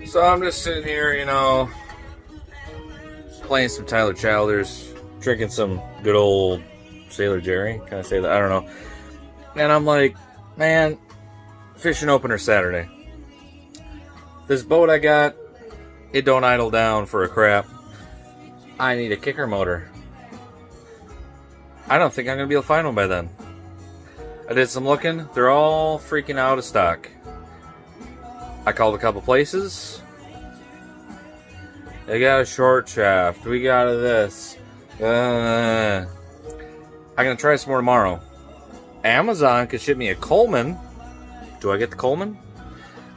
So I'm just sitting here, you know, playing some Tyler Childers, drinking some good old Sailor Jerry. Can I say that? I don't know. And I'm like, man, fishing opener Saturday. This boat I got, it don't idle down for a crap. I need a kicker motor. I don't think I'm going to be able to find one by then. I did some looking. They're all freaking out of stock. I called a couple places. They got a short shaft. We got this. I'm going to try some more tomorrow. Amazon could ship me a Coleman. Do I get the Coleman?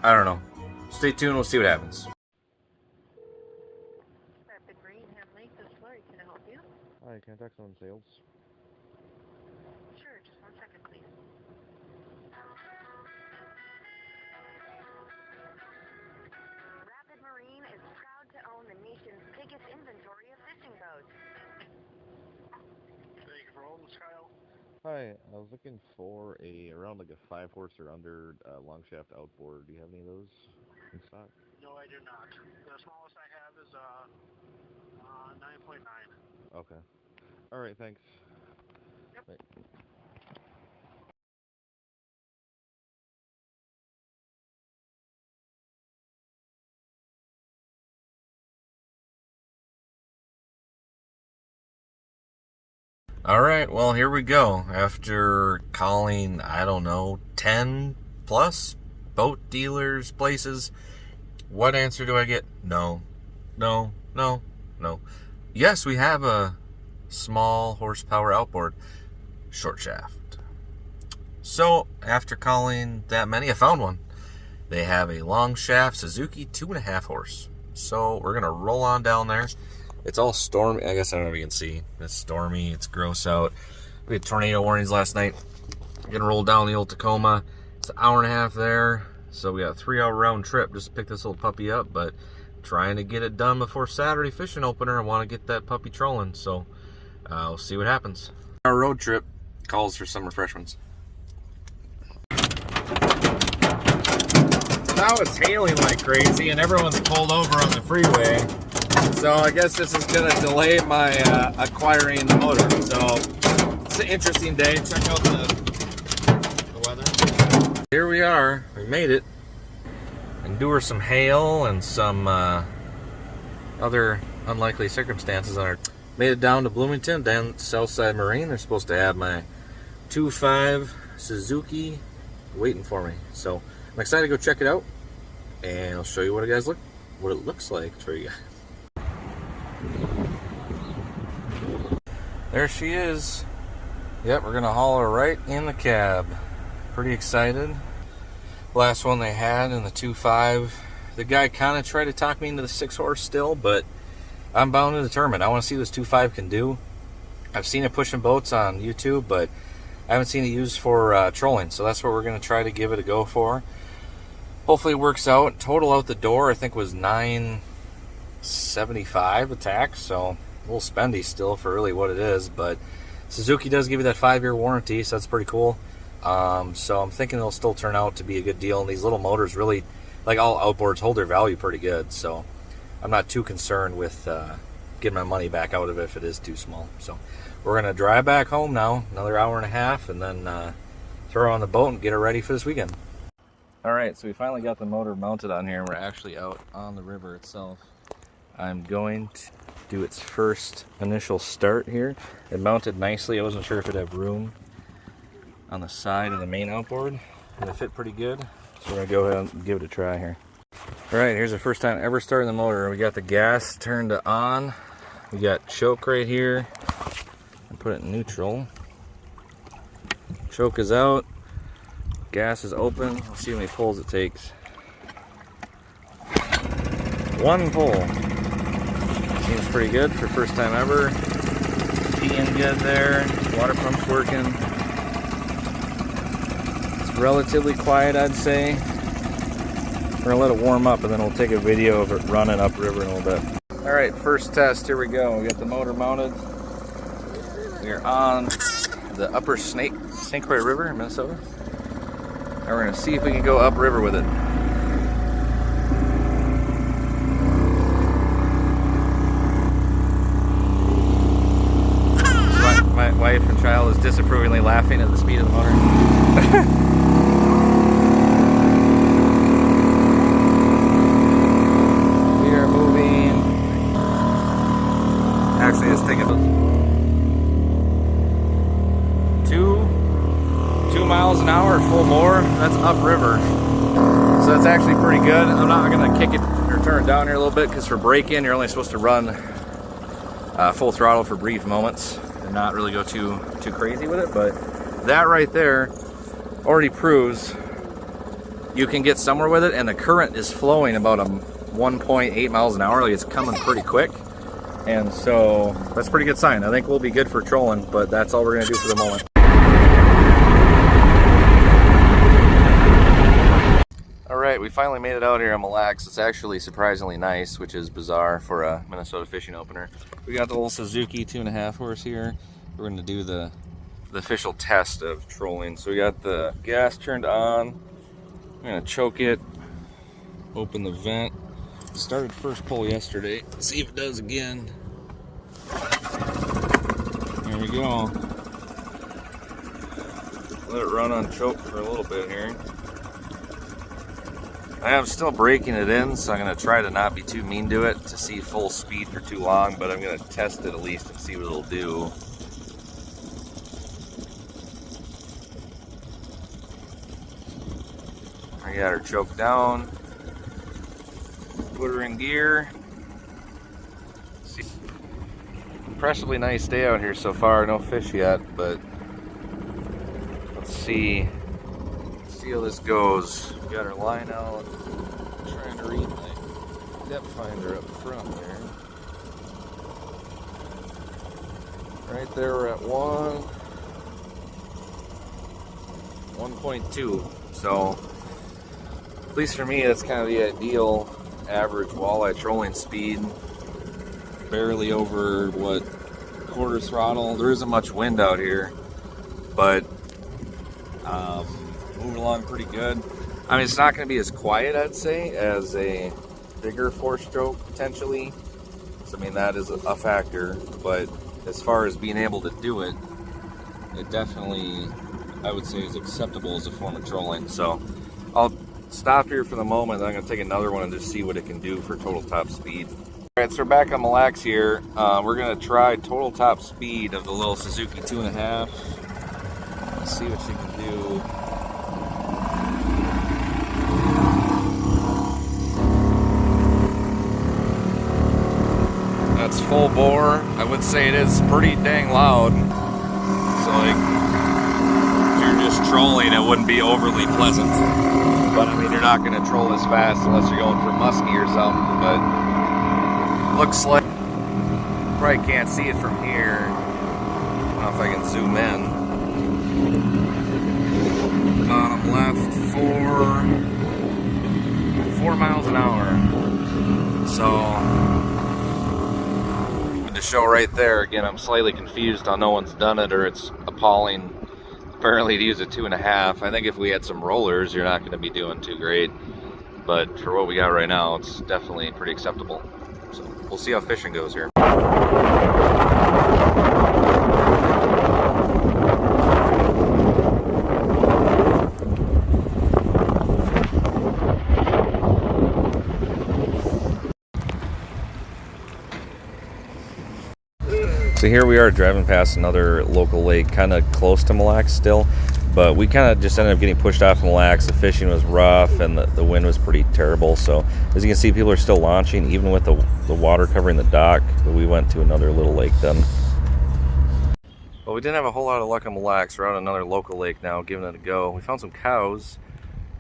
I don't know. Stay tuned. We'll see what happens. Hi, can I talk to someone in sales? Sure, just 1 second, please. Rapid Marine is proud to own the nation's biggest inventory of fishing boats. Thank you for holding, Kyle. Hi, I was looking for around like a 5-horse or under long shaft outboard. Do you have any of those in stock? No, I do not. The smallest I have is 9.9. Okay. All right, thanks. Yep. Bye. All right, well, here we go. After calling, I don't know, 10 plus boat dealers, places, what answer do I get? No, no, no, no. Yes, we have a small horsepower outboard, short shaft. So, after calling that many, I found one. They have a long shaft Suzuki 2.5 horse. So, we're going to roll on down there. It's all stormy. I guess I don't know if you can see. It's stormy. It's gross out. We had tornado warnings last night. Gonna roll down the old Tacoma. It's an hour and a half there. So we got a 3-hour round trip just to pick this little puppy up. But trying to get it done before Saturday fishing opener. I want to get that puppy trolling. So we'll see what happens. Our road trip calls for some refreshments. Now it's hailing like crazy and everyone's pulled over on the freeway. So I guess this is going to delay my acquiring the motor. So it's an interesting day. Check out the weather. Here we are. We made it. Endure some hail and some other unlikely circumstances. Made it down to Bloomington, down Southside Marine. They're supposed to have my 2.5 Suzuki waiting for me. So I'm excited to go check it out. And I'll show you what it looks like for you guys. There she is. Yep, we're gonna haul her right in the cab. Pretty excited. Last one they had in the 2.5. The guy kind of tried to talk me into the 6-horse still, but I'm bound and determined. I want to see what this 2.5 can do. I've seen it pushing boats on YouTube, but I haven't seen it used for trolling. So that's what we're gonna try to give it a go for. Hopefully it works out. Total out the door I think was $975 a tax, so a little spendy still for really what it is, but Suzuki does give you that 5-year warranty, so that's pretty cool. So I'm thinking it'll still turn out to be a good deal, and these little motors really, like all outboards, hold their value pretty good, so I'm not too concerned with getting my money back out of it if it is too small. So we're going to drive back home now, another hour and a half, and then throw her on the boat and get her ready for this weekend. Alright, so we finally got the motor mounted on here, and we're actually out on the river itself. I'm going to do its first initial start here. It mounted nicely. I wasn't sure if it'd have room on the side of the main outboard. It fit pretty good, so we're going to go ahead and give it a try here. Alright, here's the first time ever starting the motor. We got the gas turned to on. We got choke right here. I put it in neutral. Choke is out. Gas is open. Let's see how many pulls it takes. 1 pull. Seems pretty good for first time ever. Peeing good there. Water pump's working. It's relatively quiet, I'd say. We're gonna let it warm up and then we'll take a video of it running upriver in a little bit. Alright, first test, here we go. We got the motor mounted. We are on the upper St Croix River in Minnesota. And we're gonna see if we can go upriver with it. laughing at the speed of the motor. We are moving. Actually, it's taking about 2 miles an hour full bore. That's upriver. So that's actually pretty good. I'm not gonna kick it or turn it down here a little bit because for braking, you're only supposed to run full throttle for brief moments and not really go too crazy with it. But that right there already proves you can get somewhere with it, and the current is flowing about 1.8 miles an hour. Like, it's coming pretty quick, and so that's a pretty good sign. I think we'll be good for trolling, but that's all we're gonna do for the moment. Alright, we finally made it out here on Mille Lacs. It's actually surprisingly nice, which is bizarre for a Minnesota fishing opener. We got the little Suzuki 2.5 horse here. We're going to do the official test of trolling. So we got the gas turned on. I'm going to choke it, open the vent. Started first pull yesterday. Let's see if it does again. There we go. Let it run on choke for a little bit here. I am still breaking it in, so I'm going to try to not be too mean to it to see full speed for too long, but I'm going to test it at least and see what it'll do. I got her choked down. Put her in gear. See, impressively nice day out here so far. No fish yet, but let's see how this goes. We got our line out. I'm trying to read my depth finder up front there. Right there we're at 1.2. So at least for me, that's kind of the ideal average walleye trolling speed. Barely over what, quarter throttle. There isn't much wind out here, but moving along pretty good. I mean, it's not going to be as quiet, I'd say, as a bigger 4-stroke potentially. So, I mean, that is a factor. But as far as being able to do it, it definitely, I would say, is acceptable as a form of trolling. So I'll stop here for the moment. I'm going to take another one and just see what it can do for total top speed. All right, so we're back on Mille Lacs here. We're going to try total top speed of the little Suzuki 2.5. Let's see what she can do. That's full bore. I would say it is pretty dang loud. So like, if you're just trolling, it wouldn't be overly pleasant. But I mean, you're not gonna troll as fast unless you're going for muskie or something. But looks like, probably can't see it from here. I don't know if I can zoom in. Bottom left, 4 miles an hour. So to show right there, again, I'm slightly confused on no one's done it, or it's appalling apparently to use a 2.5. I think if we had some rollers, you're not going to be doing too great, but for what we got right now, it's definitely pretty acceptable. So we'll see how fishing goes here. So here we are driving past another local lake, kind of close to Mille Lacs still, but we kind of just ended up getting pushed off Mille Lacs. The fishing was rough and the wind was pretty terrible. So as you can see, people are still launching, even with the water covering the dock. But we went to another little lake then. Well, we didn't have a whole lot of luck on Mille Lacs. We're on another local lake now, giving it a go. We found some cows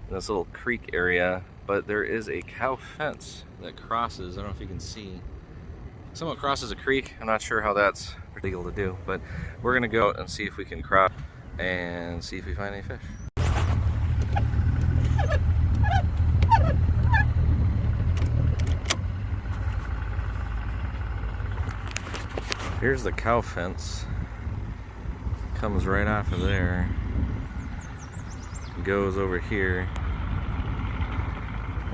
in this little creek area, but there is a cow fence that crosses. I don't know if you can see. Somewhat crosses a creek. I'm not sure how that's legal to do, but we're gonna go out and see if we can crop and see if we find any fish. Here's the cow fence. Comes right off of there. Goes over here.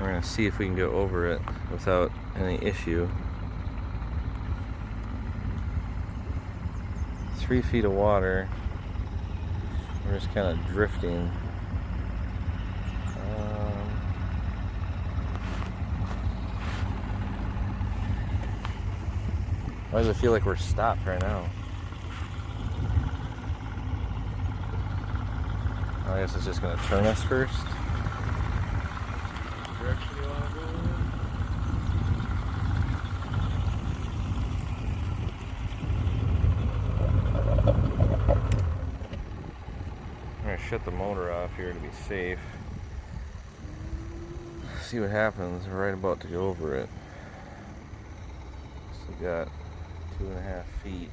We're gonna see if we can go over it without any issue. 3 feet of water. We're just kind of drifting. Why does it feel like we're stopped right now? I guess it's just going to turn us first. Direction you want to go in? I'm going to shut the motor off here to be safe. See what happens. We're right about to go over it. So we got 2.5 feet.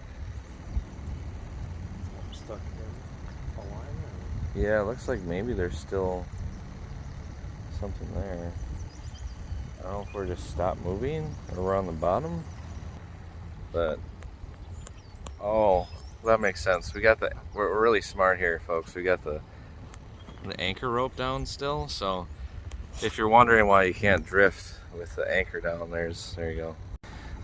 I'm stuck in a line or? Yeah, it looks like maybe there's still something there. I don't know if we're just stopped moving or we're on the bottom, but oh, that makes sense. We got the, we're really smart here, folks. We got the anchor rope down still, so if you're wondering why you can't drift with the anchor down, there you go.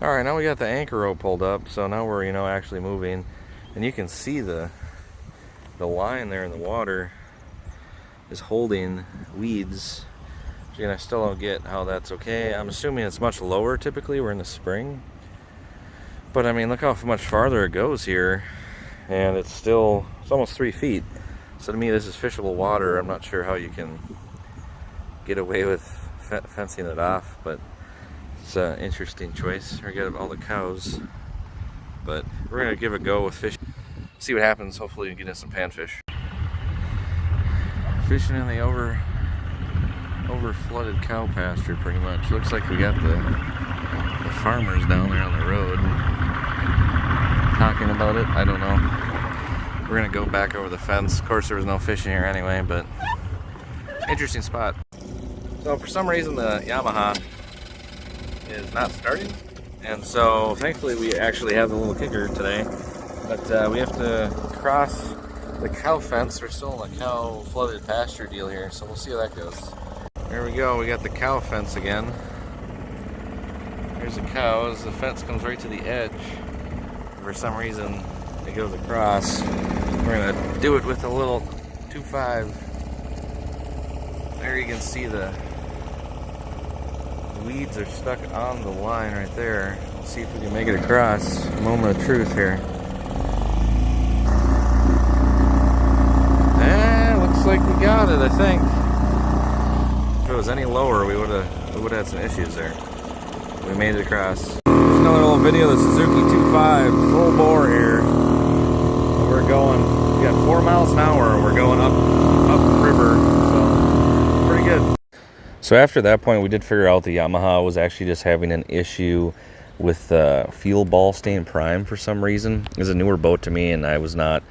All right, now we got the anchor rope pulled up, so now we're, actually moving, and you can see the line there in the water is holding weeds. And I still don't get how that's okay. I'm assuming it's much lower typically. We're in the spring. But I mean, look how much farther it goes here. And it's almost 3 feet. So to me, this is fishable water. I'm not sure how you can get away with fencing it off, but it's an interesting choice. We got all the cows. But we're gonna give it a go with fishing. See what happens. Hopefully we can get in some panfish. Fishing in the over flooded cow pasture pretty much. Looks like we got the farmers down there on the road talking about it. I don't know. We're gonna go back over the fence. Of course there was no fishing here anyway, but interesting spot. So for some reason the Yamaha is not starting, and so thankfully we actually have the little kicker today, but we have to cross the cow fence. We're still in a cow flooded pasture deal here, so we'll see how that goes. There we go, we got the cow fence again. Here's the cows. The fence comes right to the edge. For some reason, it goes across. We're gonna do it with a little 2.5. There you can see the weeds are stuck on the line right there. Let's see if we can make it across. Moment of truth here. Looks like we got it, I think. If it was any lower, we would have had some issues there. We made it across. Just another little video of the Suzuki 2.5 full bore here. And we're going, we got 4 miles an hour and we're going up river, so pretty good. So after that point, we did figure out the Yamaha was actually just having an issue with fuel ball staying prime for some reason. It's a newer boat to me, and I was not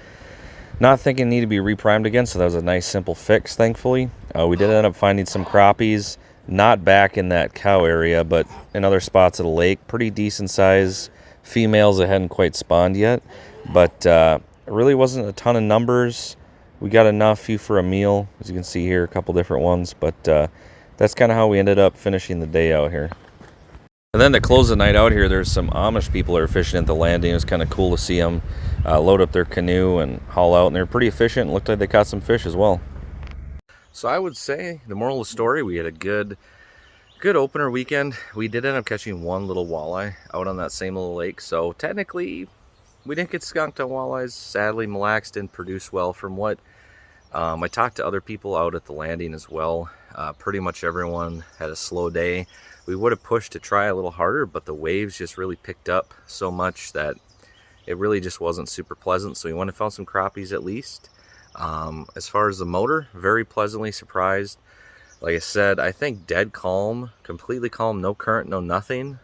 thinking it needed to be reprimed again, so that was a nice simple fix, thankfully. We did end up finding some crappies, not back in that cow area, but in other spots of the lake. Pretty decent size females that hadn't quite spawned yet, but it really wasn't a ton of numbers. We got enough, few for a meal, as you can see here, a couple different ones, but that's kind of how we ended up finishing the day out here. And then to close the night out here, there's some Amish people that are fishing at the landing. It was kind of cool to see them load up their canoe and haul out, and they're pretty efficient. It looked like they caught some fish as well. So I would say the moral of the story, we had a good opener weekend. We did end up catching one little walleye out on that same little lake, so technically we didn't get skunked on walleyes. Sadly, Mille Lacs didn't produce well from what I talked to other people out at the landing as well. Pretty much everyone had a slow day. We would have pushed to try a little harder, but the waves just really picked up so much that it really just wasn't super pleasant. So we went and found some crappies at least. As far as the motor, very pleasantly surprised. Like I said, I think dead calm, completely calm, no current, no nothing.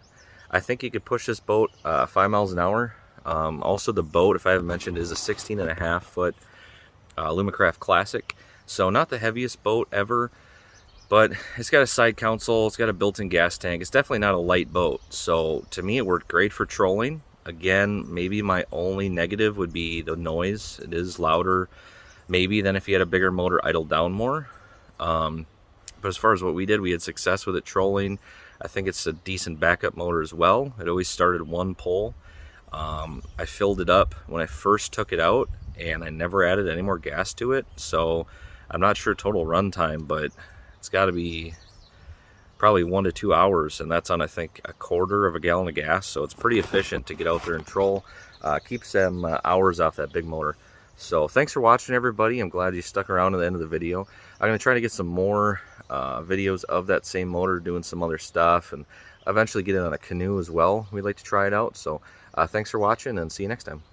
I think you could push this boat 5 miles an hour. Also the boat, if I haven't mentioned, is a 16.5 foot Alumacraft Classic. So not the heaviest boat ever, but it's got a side console, it's got a built-in gas tank. It's definitely not a light boat. So to me, it worked great for trolling. Again, maybe my only negative would be the noise. It is louder maybe than if you had a bigger motor idled down more. But as far as what we did, we had success with it trolling. I think it's a decent backup motor as well. It always started one pole. I filled it up when I first took it out. and I never added any more gas to it, so I'm not sure total run time, but it's got to be probably 1 to 2 hours, and that's on, I think, 1/4 of a gallon of gas, so it's pretty efficient to get out there and troll. Keeps them hours off that big motor. So thanks for watching, everybody. I'm glad you stuck around to the end of the video. I'm going to try to get some more videos of that same motor doing some other stuff, and eventually get it on a canoe as well. We'd like to try it out. So thanks for watching, and see you next time.